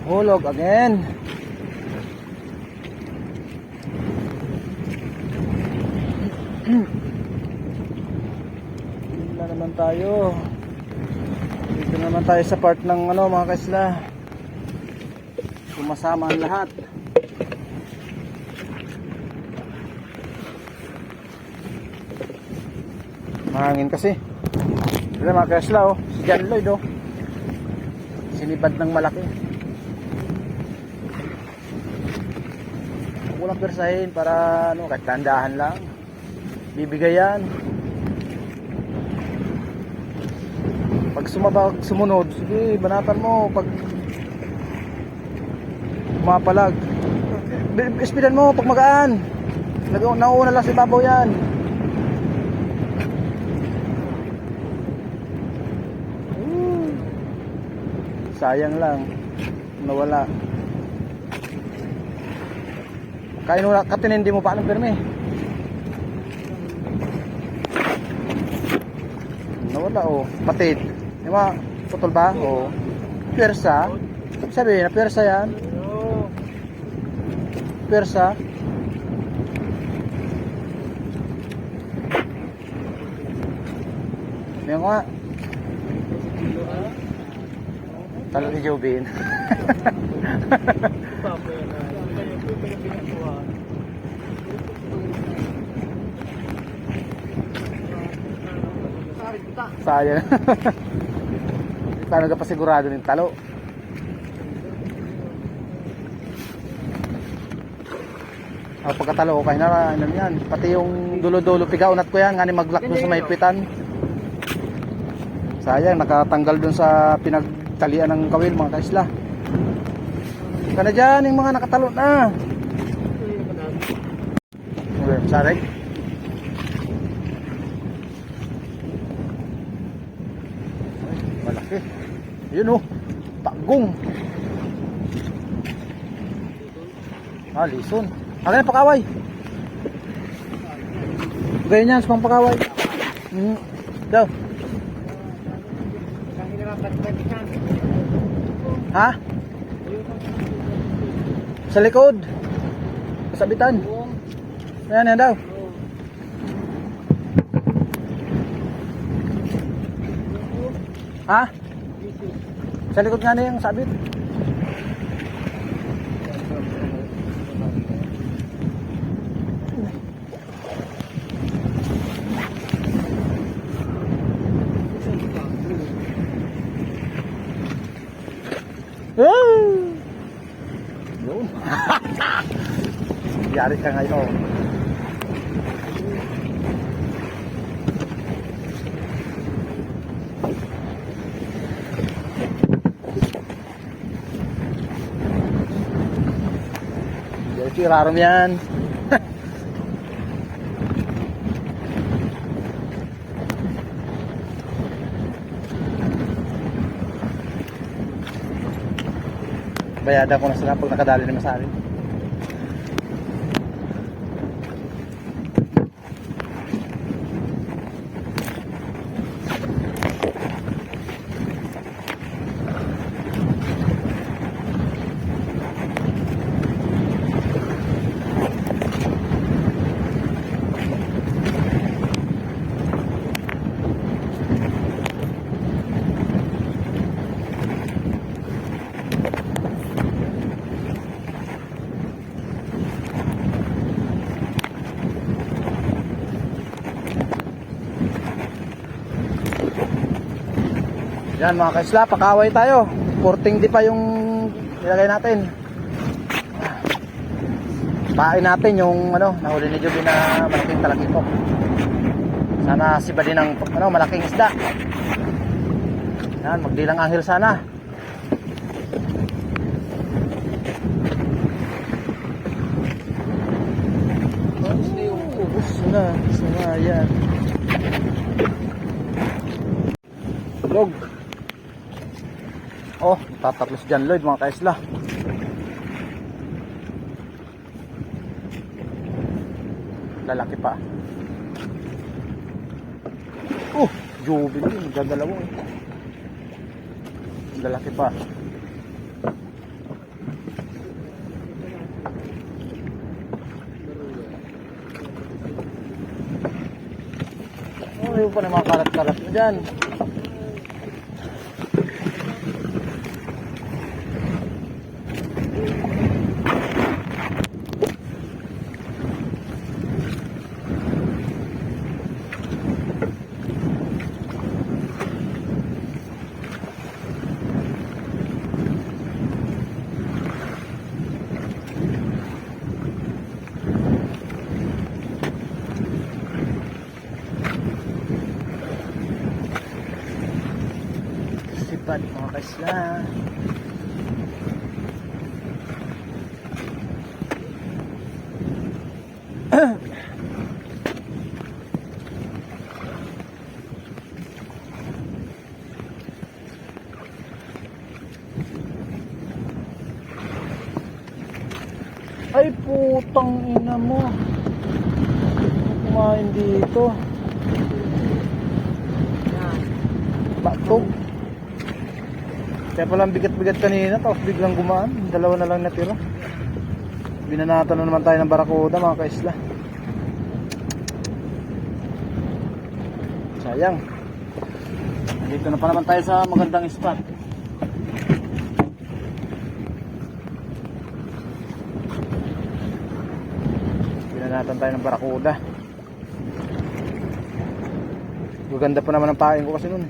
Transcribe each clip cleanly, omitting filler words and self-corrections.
Hulog again. Wala naman tayo. Dito naman tayo sa part ng ano mga kaisla. Sumasama ang lahat. Mahangin kasi. Wala mga kaisla oh. Si John Lloyd oh. Sinibad ng malaki. Huwag lang persahin para ano, kahit tandahan lang. Bibigay yan. Pag sumunod, sige, banatan mo. Pag mapalag, ispidan mo pag magaan. Nauuna lang si babaw yan. Sayang lang nawala. Kain mo katinindi mo pa ng perme. Nawala oh, patid. Di ba putol ba? Oh. Persa. Sabi na persa yan. Persa. Yan nga. Talo ni Jobin. Sayang. Paano ka pa sigurado ng talo? Pagkatalo ko kayo na ano yan. Pati yung dulo-dulo pigaunat ko yan. Nga ni maglak doon sa may pitan. Sayang, nakatanggal doon sa pinagtalian ng kawil mga kaisla. Kana dyan yung mga nakatalo na. Okay, saray. Malaki. Yun oh, tagong. Lison. Akin na pakaway. Ganyan sa pang pakaway. Daw. Ha? Sa likod. Kasabitan. Ayan, yan daw. Ha? Sa likod nga na yung sabit. Yun. Yari ka ngayon. Jadi rarum yan. Bayada ko na sila pag nakadali naman sa akin. Yan mga kaisla, pakaway tayo. 14D pa yung nilagay natin. Pain natin yung ano, nahuli ni Juby na malaking talakipok. Sana siba din ng ano, malaking isda. Yan, magdilang anghel sana. Ubus na, sana yan. Log. Oh, tatatlo si John Lloyd mga kaisla. Lalaki pa. Jubil yun, gagalaw. Lalaki pa. mo pa ng mga kalat-kalat mo dyan. Sipad mga kaisla. Ay putang ina mo. Kumain dito. Batog. Kaya palang bigat-bigat kanina, tapos biglang gumaan. Dalawa na lang natira. Binanatan na naman tayo ng barakuda mga kaisla. Sayang. Dito na pa naman tayo sa magandang spot. Binanatan tayo ng barakuda. Gaganda pa naman ang pain ko kasi nun.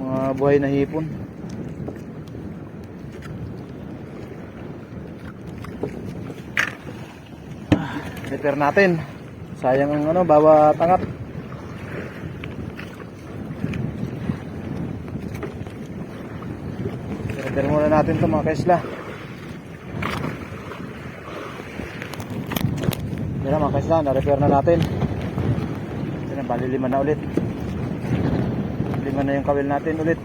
Mga buhay na hipon. Repair natin. Sayang ang ano, bawa tangat. Repair muna natin to mga kaisla. Yan na mga kaisla, na-repair na natin. Yan na, bali 5 na ulit. 5 na yung kawil natin ulit.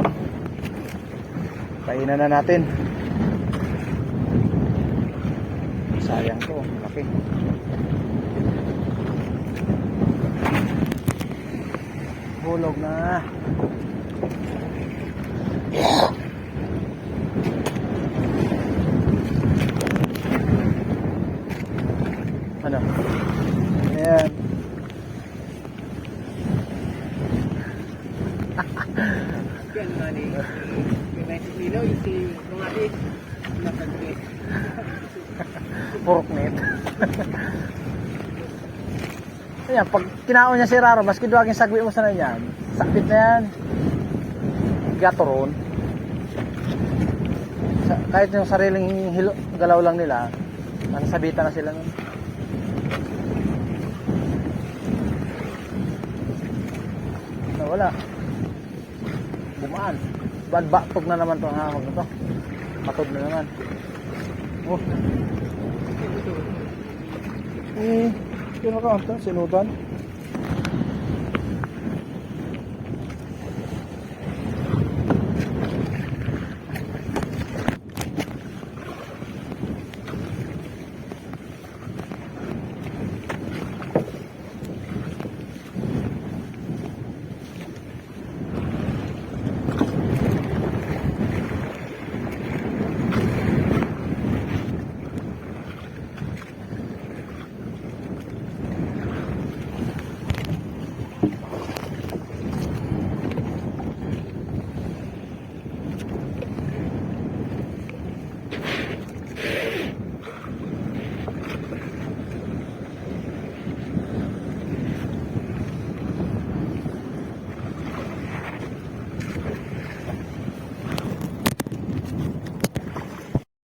Kainan na natin. Sayang to, malaki. Hulog na. Ano? Ayan. Yan mani. May ilaw isi mga dit. Nakagit. Pork net. Ayan, pag kinaon niya si Raro, maski duwagin sagwi mo sana yan. Sakbit na yan. Gatoron. Kahit yung sariling galaw lang nila, nasabitan na sila nun. Wala. Bumaan. Batog na naman itong hamag na to. Patog na naman. Oh. Sino ka? Sinutan?